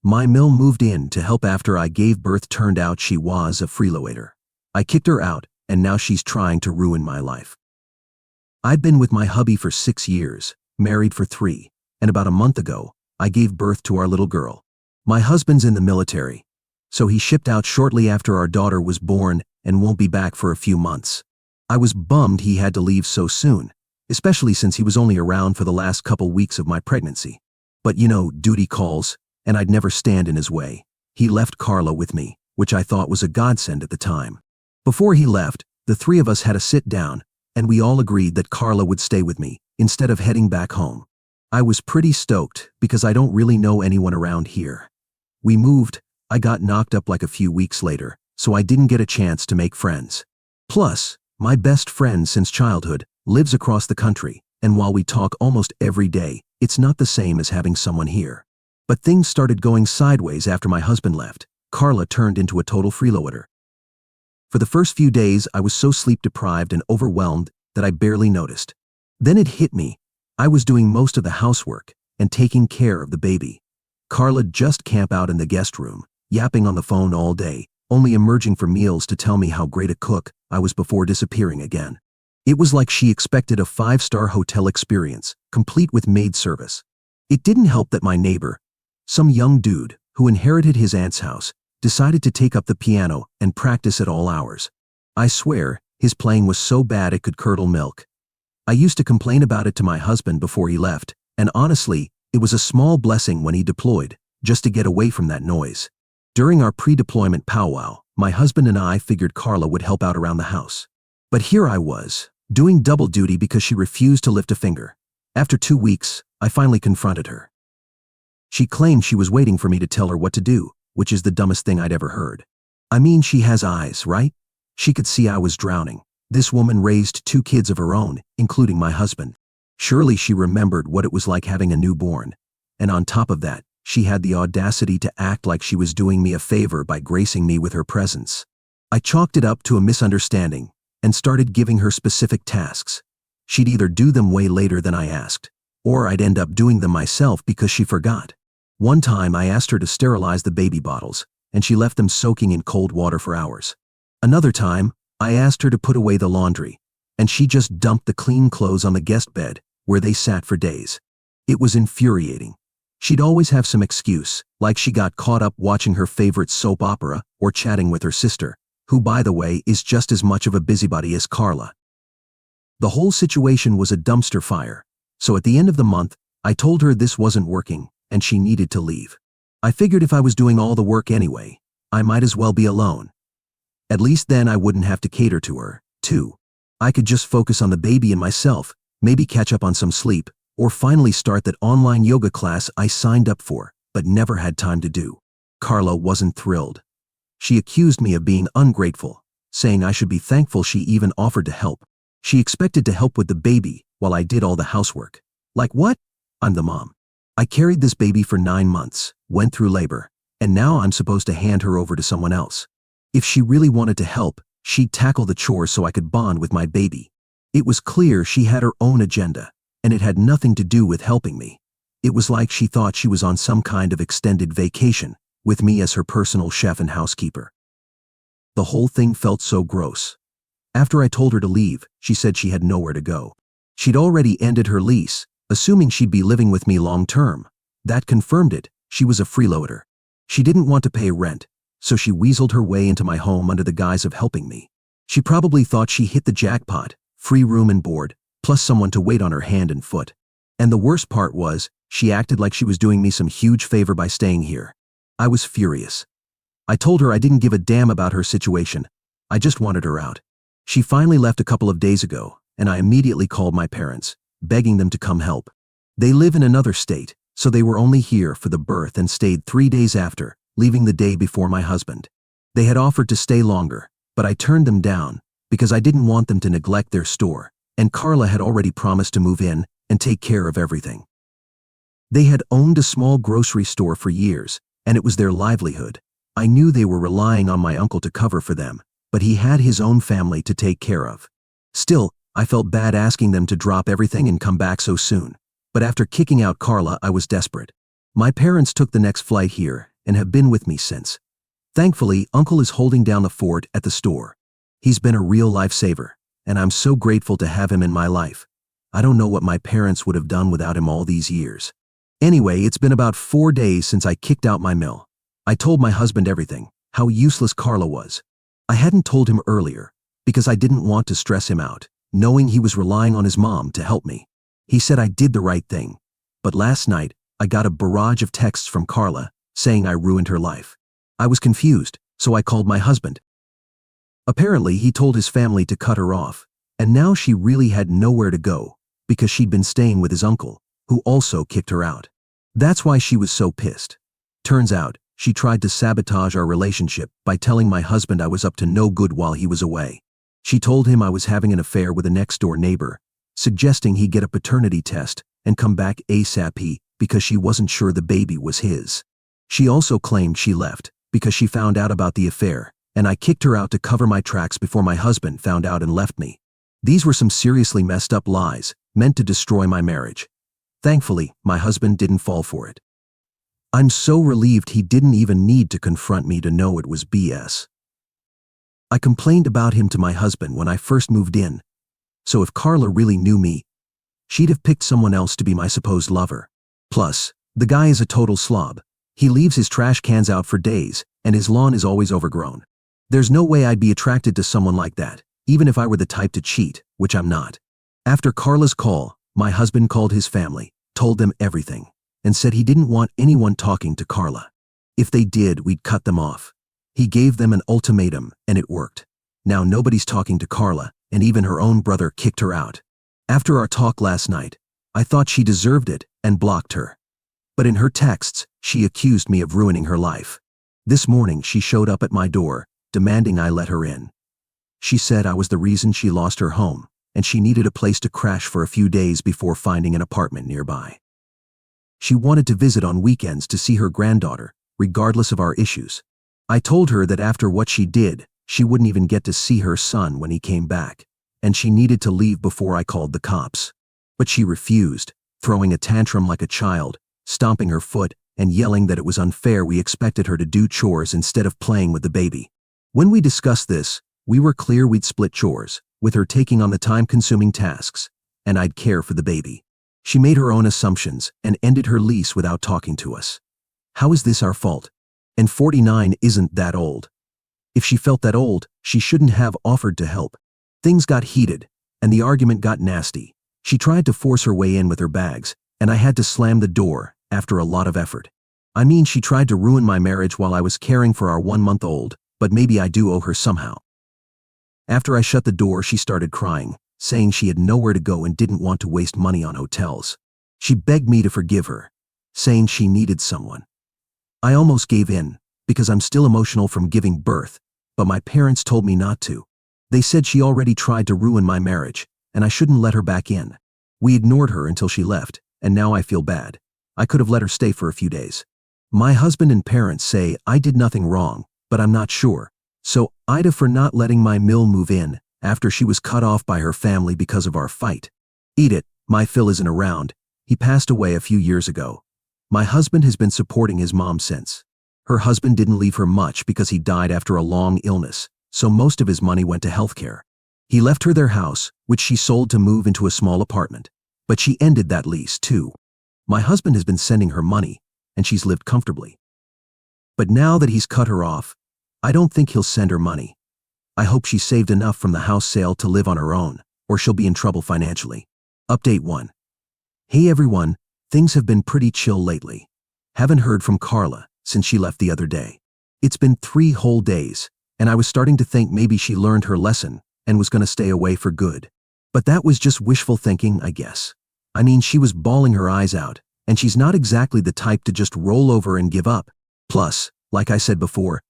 My mill moved in to help after I gave birth. Turned out she was a freeloader. I kicked her out, and now she's trying to ruin my life. I'd been with my hubby for 6 years, married for 3, and about a month ago, I gave birth to our little girl. My husband's in the military, so he shipped out shortly after our daughter was born and won't be back for a few months. I was bummed he had to leave so soon, especially since he was only around for the last couple weeks of my pregnancy. But duty calls, and I'd never stand in his way. He left Carla with me, which I thought was a godsend at the time. Before he left, the 3 of us had a sit down, and we all agreed that Carla would stay with me instead of heading back home. I was pretty stoked because I don't really know anyone around here. We moved, I got knocked up like a few weeks later, so I didn't get a chance to make friends. Plus, my best friend since childhood lives across the country, and while we talk almost every day, it's not the same as having someone here. But things started going sideways after my husband left. Carla turned into a total freeloader. For the first few days, I was so sleep-deprived and overwhelmed that I barely noticed. Then it hit me. I was doing most of the housework and taking care of the baby. Carla'd just camp out in the guest room, yapping on the phone all day, only emerging for meals to tell me how great a cook I was before disappearing again. It was like she expected a 5-star hotel experience, complete with maid service. It didn't help that my neighbor, some young dude who inherited his aunt's house, decided to take up the piano and practice at all hours. I swear, his playing was so bad it could curdle milk. I used to complain about it to my husband before he left, and honestly, it was a small blessing when he deployed, just to get away from that noise. During our pre-deployment powwow, my husband and I figured Carla would help out around the house. But here I was, doing double duty because she refused to lift a finger. After 2 weeks, I finally confronted her. She claimed she was waiting for me to tell her what to do, which is the dumbest thing I'd ever heard. I mean, she has eyes, right? She could see I was drowning. This woman raised 2 kids of her own, including my husband. Surely she remembered what it was like having a newborn. And on top of that, she had the audacity to act like she was doing me a favor by gracing me with her presence. I chalked it up to a misunderstanding and started giving her specific tasks. She'd either do them way later than I asked, or I'd end up doing them myself because she forgot. One time I asked her to sterilize the baby bottles, and she left them soaking in cold water for hours. Another time, I asked her to put away the laundry, and she just dumped the clean clothes on the guest bed, where they sat for days. It was infuriating. She'd always have some excuse, like she got caught up watching her favorite soap opera or chatting with her sister, who, by the way, is just as much of a busybody as Carla. The whole situation was a dumpster fire, so at the end of the month, I told her this wasn't working and she needed to leave. I figured if I was doing all the work anyway, I might as well be alone. At least then I wouldn't have to cater to her, too. I could just focus on the baby and myself, maybe catch up on some sleep, or finally start that online yoga class I signed up for, but never had time to do. Carla wasn't thrilled. She accused me of being ungrateful, saying I should be thankful she even offered to help. She expected to help with the baby while I did all the housework. Like what? I'm the mom. I carried this baby for 9 months, went through labor, and now I'm supposed to hand her over to someone else. If she really wanted to help, she'd tackle the chores so I could bond with my baby. It was clear she had her own agenda, and it had nothing to do with helping me. It was like she thought she was on some kind of extended vacation, with me as her personal chef and housekeeper. The whole thing felt so gross. After I told her to leave, she said she had nowhere to go. She'd already ended her lease, assuming she'd be living with me long-term. That confirmed it. She was a freeloader. She didn't want to pay rent, so she weaseled her way into my home under the guise of helping me. She probably thought she hit the jackpot, free room and board, plus someone to wait on her hand and foot. And the worst part was, she acted like she was doing me some huge favor by staying here. I was furious. I told her I didn't give a damn about her situation. I just wanted her out. She finally left a couple of days ago, and I immediately called my parents, begging them to come help. They live in another state, so they were only here for the birth and stayed 3 days after, leaving the day before my husband. They had offered to stay longer, but I turned them down because I didn't want them to neglect their store, and Carla had already promised to move in and take care of everything. They had owned a small grocery store for years, and it was their livelihood. I knew they were relying on my uncle to cover for them, but he had his own family to take care of. Still, I felt bad asking them to drop everything and come back so soon. But after kicking out Carla, I was desperate. My parents took the next flight here, and have been with me since. Thankfully, Uncle is holding down the fort at the store. He's been a real lifesaver, and I'm so grateful to have him in my life. I don't know what my parents would have done without him all these years. Anyway, it's been about 4 days since I kicked out my mill. I told my husband everything, how useless Carla was. I hadn't told him earlier, because I didn't want to stress him out, knowing he was relying on his mom to help me. He said I did the right thing. But last night, I got a barrage of texts from Carla, saying I ruined her life. I was confused, so I called my husband. Apparently, he told his family to cut her off, and now she really had nowhere to go, because she'd been staying with his uncle, who also kicked her out. That's why she was so pissed. Turns out, she tried to sabotage our relationship by telling my husband I was up to no good while he was away. She told him I was having an affair with a next-door neighbor, suggesting he get a paternity test and come back ASAP because she wasn't sure the baby was his. She also claimed she left because she found out about the affair, and I kicked her out to cover my tracks before my husband found out and left me. These were some seriously messed up lies, meant to destroy my marriage. Thankfully, my husband didn't fall for it. I'm so relieved he didn't even need to confront me to know it was BS. I complained about him to my husband when I first moved in, so if Carla really knew me, she'd have picked someone else to be my supposed lover. Plus, the guy is a total slob. He leaves his trash cans out for days, and his lawn is always overgrown. There's no way I'd be attracted to someone like that, even if I were the type to cheat, which I'm not. After Carla's call, my husband called his family, told them everything, and said he didn't want anyone talking to Carla. If they did, we'd cut them off. He gave them an ultimatum, and it worked. Now nobody's talking to Carla, and even her own brother kicked her out. After our talk last night, I thought she deserved it and blocked her. But in her texts, she accused me of ruining her life. This morning she showed up at my door, demanding I let her in. She said I was the reason she lost her home, and she needed a place to crash for a few days before finding an apartment nearby. She wanted to visit on weekends to see her granddaughter, regardless of our issues. I told her that after what she did, she wouldn't even get to see her son when he came back, and she needed to leave before I called the cops. But she refused, throwing a tantrum like a child, stomping her foot, and yelling that it was unfair we expected her to do chores instead of playing with the baby. When we discussed this, we were clear we'd split chores, with her taking on the time-consuming tasks, and I'd care for the baby. She made her own assumptions and ended her lease without talking to us. How is this our fault? And 49 isn't that old. If she felt that old, she shouldn't have offered to help. Things got heated, and the argument got nasty. She tried to force her way in with her bags, and I had to slam the door after a lot of effort. I mean, she tried to ruin my marriage while I was caring for our 1-month-old, but maybe I do owe her somehow. After I shut the door, she started crying, saying she had nowhere to go and didn't want to waste money on hotels. She begged me to forgive her, saying she needed someone. I almost gave in, because I'm still emotional from giving birth, but my parents told me not to. They said she already tried to ruin my marriage, and I shouldn't let her back in. We ignored her until she left, and now I feel bad. I could have let her stay for a few days. My husband and parents say I did nothing wrong, but I'm not sure. So, IDA for not letting my mill move in after she was cut off by her family because of our fight. Eat it, my Phil isn't around. He passed away a few years ago. My husband has been supporting his mom since. Her husband didn't leave her much because he died after a long illness, so most of his money went to healthcare. He left her their house, which she sold to move into a small apartment. But she ended that lease, too. My husband has been sending her money, and she's lived comfortably. But now that he's cut her off, I don't think he'll send her money. I hope she saved enough from the house sale to live on her own, or she'll be in trouble financially. Update 1. Hey everyone, things have been pretty chill lately. Haven't heard from Carla since she left the other day. It's been 3 whole days, and I was starting to think maybe she learned her lesson and was gonna stay away for good. But that was just wishful thinking, I guess. I mean, she was bawling her eyes out, and she's not exactly the type to just roll over and give up. Plus, like I said before,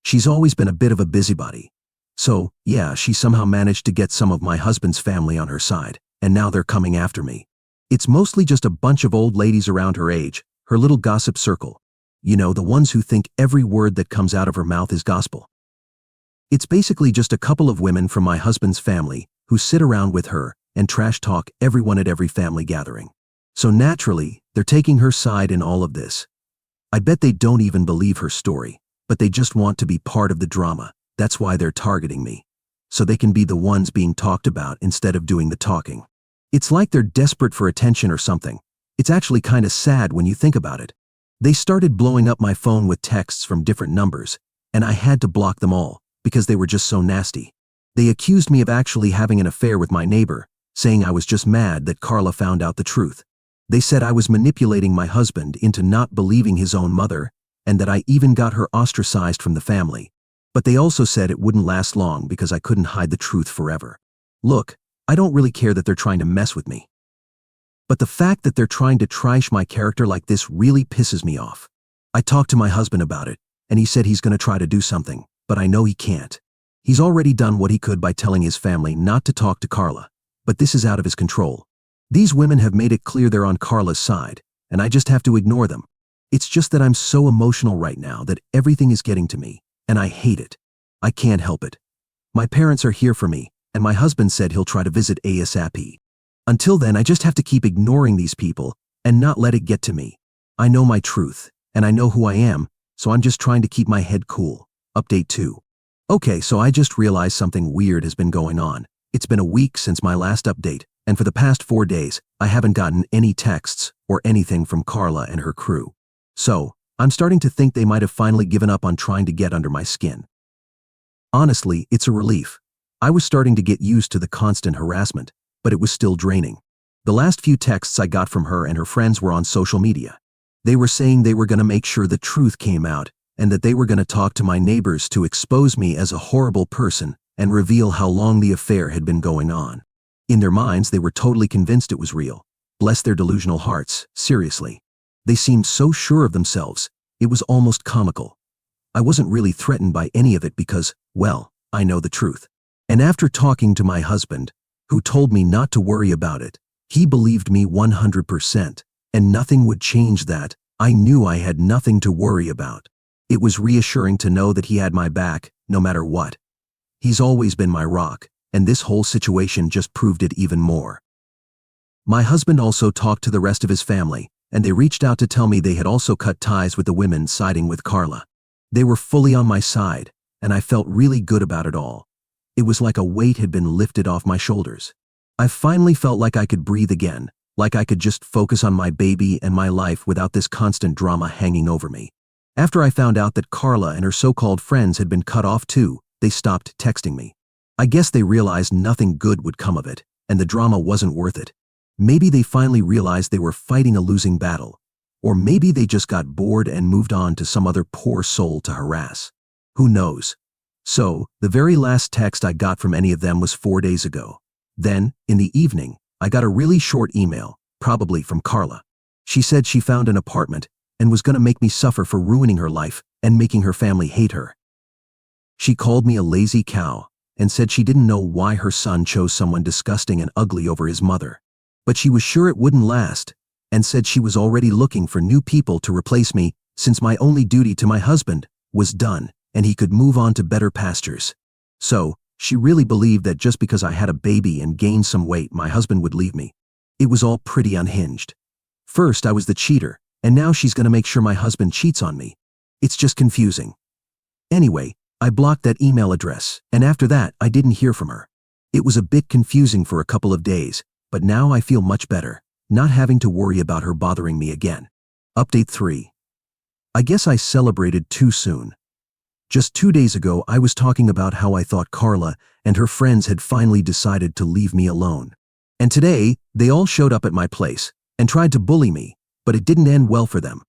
she's always been a bit of a busybody. So, yeah, she somehow managed to get some of my husband's family on her side, and now they're coming after me. It's mostly just a bunch of old ladies around her age, her little gossip circle. You know, the ones who think every word that comes out of her mouth is gospel. It's basically just a couple of women from my husband's family who sit around with her and trash talk everyone at every family gathering. So naturally, they're taking her side in all of this. I bet they don't even believe her story, but they just want to be part of the drama. That's why they're targeting me. So they can be the ones being talked about instead of doing the talking. It's like they're desperate for attention or something. It's actually kind of sad when you think about it. They started blowing up my phone with texts from different numbers, and I had to block them all because they were just so nasty. They accused me of actually having an affair with my neighbor, saying I was just mad that Carla found out the truth. They said I was manipulating my husband into not believing his own mother, and that I even got her ostracized from the family. But they also said it wouldn't last long because I couldn't hide the truth forever. Look, I don't really care that they're trying to mess with me. But the fact that they're trying to trash my character like this really pisses me off. I talked to my husband about it, and he said he's going to try to do something, but I know he can't. He's already done what he could by telling his family not to talk to Carla, but this is out of his control. These women have made it clear they're on Carla's side, and I just have to ignore them. It's just that I'm so emotional right now that everything is getting to me, and I hate it. I can't help it. My parents are here for me, and my husband said he'll try to visit ASAP. Until then, I just have to keep ignoring these people and not let it get to me. I know my truth, and I know who I am, so I'm just trying to keep my head cool. Update 2. Okay, so I just realized something weird has been going on. It's been a week since my last update, and for the past 4 days, I haven't gotten any texts or anything from Carla and her crew. So, I'm starting to think they might have finally given up on trying to get under my skin. Honestly, it's a relief. I was starting to get used to the constant harassment, but it was still draining. The last few texts I got from her and her friends were on social media. They were saying they were going to make sure the truth came out and that they were going to talk to my neighbors to expose me as a horrible person and reveal how long the affair had been going on. In their minds, they were totally convinced it was real. Bless their delusional hearts, seriously. They seemed so sure of themselves, it was almost comical. I wasn't really threatened by any of it because, well, I know the truth. And after talking to my husband, who told me not to worry about it, he believed me 100%, and nothing would change that. I knew I had nothing to worry about. It was reassuring to know that he had my back, no matter what. He's always been my rock, and this whole situation just proved it even more. My husband also talked to the rest of his family, and they reached out to tell me they had also cut ties with the women siding with Carla. They were fully on my side, and I felt really good about it all. It was like a weight had been lifted off my shoulders. I finally felt like I could breathe again, like I could just focus on my baby and my life without this constant drama hanging over me. After I found out that Carla and her so-called friends had been cut off too, they stopped texting me. I guess they realized nothing good would come of it, and the drama wasn't worth it. Maybe they finally realized they were fighting a losing battle. Or maybe they just got bored and moved on to some other poor soul to harass. Who knows? So, the very last text I got from any of them was 4 days ago. Then, in the evening, I got a really short email, probably from Carla. She said she found an apartment and was going to make me suffer for ruining her life and making her family hate her. She called me a lazy cow and said she didn't know why her son chose someone disgusting and ugly over his mother. But she was sure it wouldn't last, and said she was already looking for new people to replace me since my only duty to my husband was done and he could move on to better pastures. So, she really believed that just because I had a baby and gained some weight, my husband would leave me. It was all pretty unhinged. First, I was the cheater, and now she's going to make sure my husband cheats on me. It's just confusing. Anyway, I blocked that email address, and after that, I didn't hear from her. It was a bit confusing for a couple of days, but now I feel much better, not having to worry about her bothering me again. Update 3. I guess I celebrated too soon. Just 2 days ago, I was talking about how I thought Carla and her friends had finally decided to leave me alone. And today, they all showed up at my place and tried to bully me, but it didn't end well for them.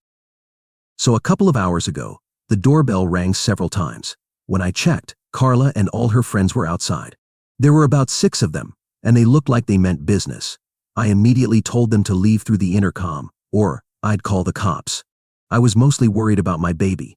So a couple of hours ago, the doorbell rang several times. When I checked, Carla and all her friends were outside. There were about 6 of them, and they looked like they meant business. I immediately told them to leave through the intercom, or I'd call the cops. I was mostly worried about my baby.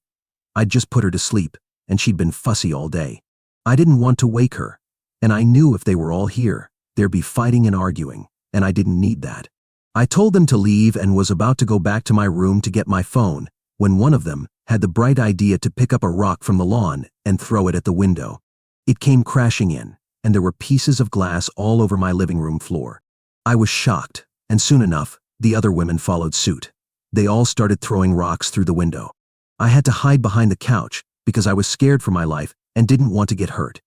I'd just put her to sleep, and she'd been fussy all day. I didn't want to wake her, and I knew if they were all here, there'd be fighting and arguing, and I didn't need that. I told them to leave and was about to go back to my room to get my phone, when one of them had the bright idea to pick up a rock from the lawn and throw it at the window. It came crashing in, and there were pieces of glass all over my living room floor. I was shocked, and soon enough, the other women followed suit. They all started throwing rocks through the window. I had to hide behind the couch because I was scared for my life and didn't want to get hurt.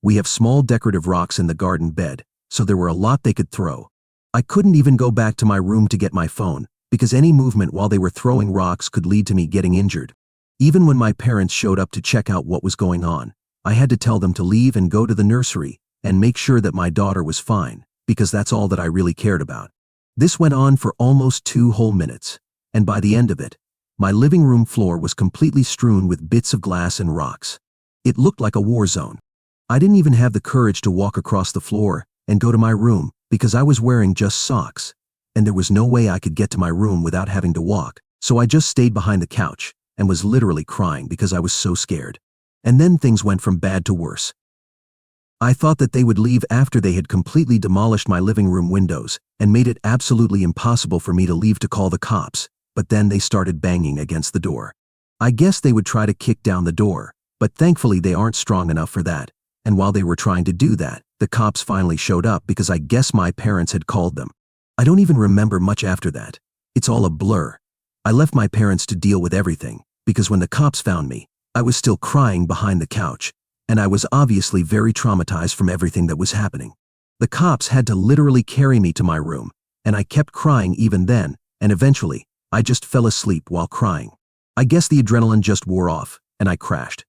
We have small decorative rocks in the garden bed, so there were a lot they could throw. I couldn't even go back to my room to get my phone because any movement while they were throwing rocks could lead to me getting injured. Even when my parents showed up to check out what was going on, I had to tell them to leave and go to the nursery and make sure that my daughter was fine, because that's all that I really cared about. This went on for almost 2 whole minutes, and by the end of it, my living room floor was completely strewn with bits of glass and rocks. It looked like a war zone. I didn't even have the courage to walk across the floor and go to my room because I was wearing just socks, and there was no way I could get to my room without having to walk, so I just stayed behind the couch and was literally crying because I was so scared. And then things went from bad to worse. I thought that they would leave after they had completely demolished my living room windows and made it absolutely impossible for me to leave to call the cops, but then they started banging against the door. I guess they would try to kick down the door, but thankfully they aren't strong enough for that, and while they were trying to do that, the cops finally showed up because I guess my parents had called them. I don't even remember much after that. It's all a blur. I left my parents to deal with everything, because when the cops found me, I was still crying behind the couch, and I was obviously very traumatized from everything that was happening. The cops had to literally carry me to my room, and I kept crying even then, and eventually, I just fell asleep while crying. I guess the adrenaline just wore off, and I crashed.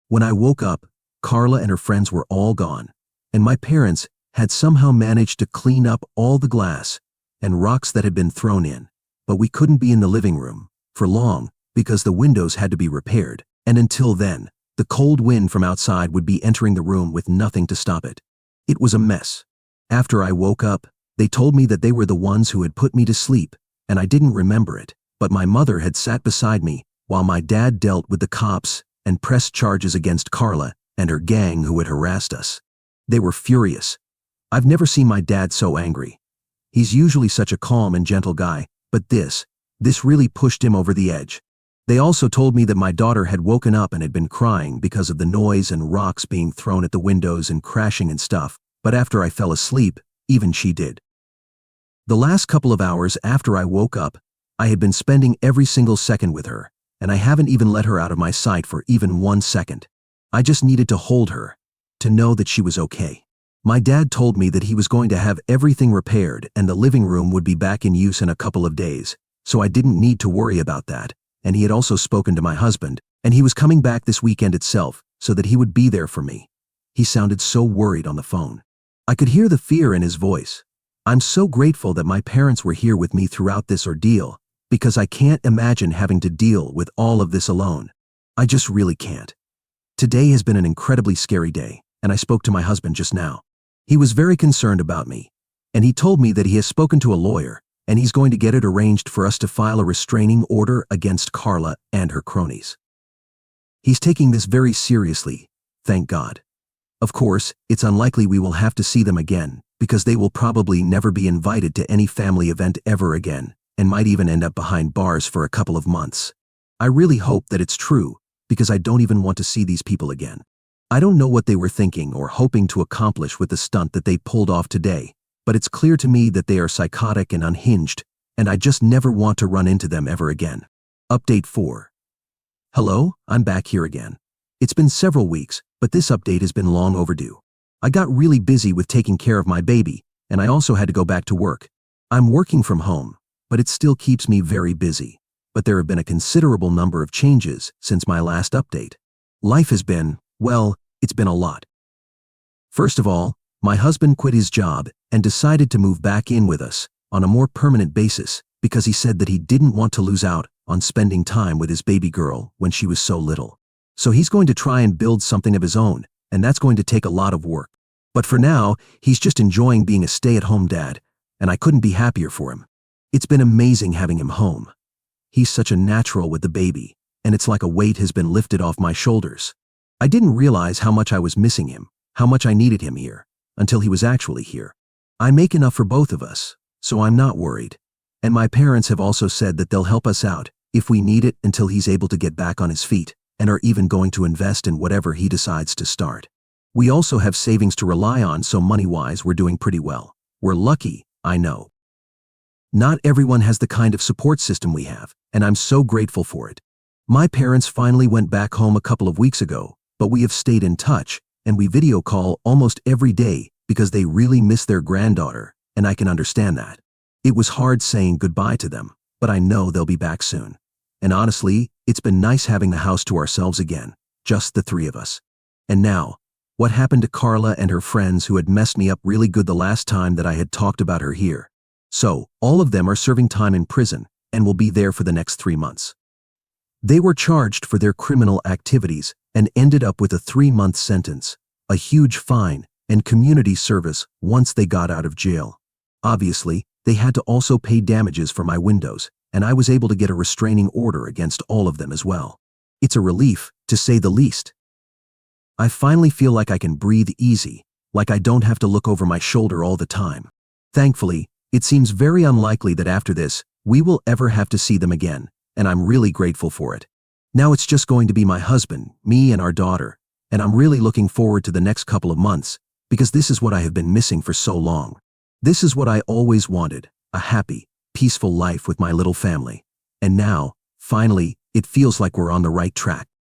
When I woke up, Carla and her friends were all gone, and my parents had somehow managed to clean up all the glass and rocks that had been thrown in, but we couldn't be in the living room for long because the windows had to be repaired, and until then, the cold wind from outside would be entering the room with nothing to stop it. It was a mess. After I woke up, they told me that they were the ones who had put me to sleep, and I didn't remember it, but my mother had sat beside me while my dad dealt with the cops and pressed charges against Carla and her gang who had harassed us. They were furious. I've never seen my dad so angry. He's usually such a calm and gentle guy, but this really pushed him over the edge. They also told me that my daughter had woken up and had been crying because of the noise and rocks being thrown at the windows and crashing and stuff, but after I fell asleep, even she did. The last couple of hours after I woke up, I had been spending every single second with her, and I haven't even let her out of my sight for even 1 second. I just needed to hold her, to know that she was okay. My dad told me that he was going to have everything repaired and the living room would be back in use in a couple of days, so I didn't need to worry about that, and he had also spoken to my husband, and he was coming back this weekend itself so that he would be there for me. He sounded so worried on the phone. I could hear the fear in his voice. I'm so grateful that my parents were here with me throughout this ordeal, because I can't imagine having to deal with all of this alone. I just really can't. Today has been an incredibly scary day, and I spoke to my husband just now. He was very concerned about me, and he told me that he has spoken to a lawyer, and he's going to get it arranged for us to file a restraining order against Carla and her cronies. He's taking this very seriously, thank God. Of course, it's unlikely we will have to see them again, because they will probably never be invited to any family event ever again, and might even end up behind bars for a couple of months. I really hope that it's true, because I don't even want to see these people again. I don't know what they were thinking or hoping to accomplish with the stunt that they pulled off today, but it's clear to me that they are psychotic and unhinged, and I just never want to run into them ever again. Update 4. Hello, I'm back here again. It's been several weeks, but this update has been long overdue. I got really busy with taking care of my baby, and I also had to go back to work. I'm working from home, but it still keeps me very busy. But there have been a considerable number of changes since my last update. Life has been, well, it's been a lot. First of all, my husband quit his job and decided to move back in with us on a more permanent basis because he said that he didn't want to lose out on spending time with his baby girl when she was so little. So he's going to try and build something of his own, and that's going to take a lot of work. But for now, he's just enjoying being a stay-at-home dad, and I couldn't be happier for him. It's been amazing having him home. He's such a natural with the baby, and it's like a weight has been lifted off my shoulders. I didn't realize how much I was missing him, how much I needed him here, until he was actually here. I make enough for both of us, so I'm not worried. And my parents have also said that they'll help us out if we need it until he's able to get back on his feet, and are even going to invest in whatever he decides to start. We also have savings to rely on, so money-wise we're doing pretty well. We're lucky, I know. Not everyone has the kind of support system we have, and I'm so grateful for it. My parents finally went back home a couple of weeks ago, but we have stayed in touch, and we video call almost every day because they really miss their granddaughter, and I can understand that. It was hard saying goodbye to them, but I know they'll be back soon. And honestly, it's been nice having the house to ourselves again, just the three of us. And now, what happened to Carla and her friends who had messed me up really good the last time that I had talked about her here? So, all of them are serving time in prison and will be there for the next 3 months. They were charged for their criminal activities and ended up with a 3-month sentence, a huge fine, and community service once they got out of jail. Obviously, they had to also pay damages for my windows, and I was able to get a restraining order against all of them as well. It's a relief, to say the least. I finally feel like I can breathe easy, like I don't have to look over my shoulder all the time. Thankfully, it seems very unlikely that after this, we will ever have to see them again, and I'm really grateful for it. Now it's just going to be my husband, me and our daughter, and I'm really looking forward to the next couple of months, because this is what I have been missing for so long. This is what I always wanted, a happy, peaceful life with my little family. And now, finally, it feels like we're on the right track.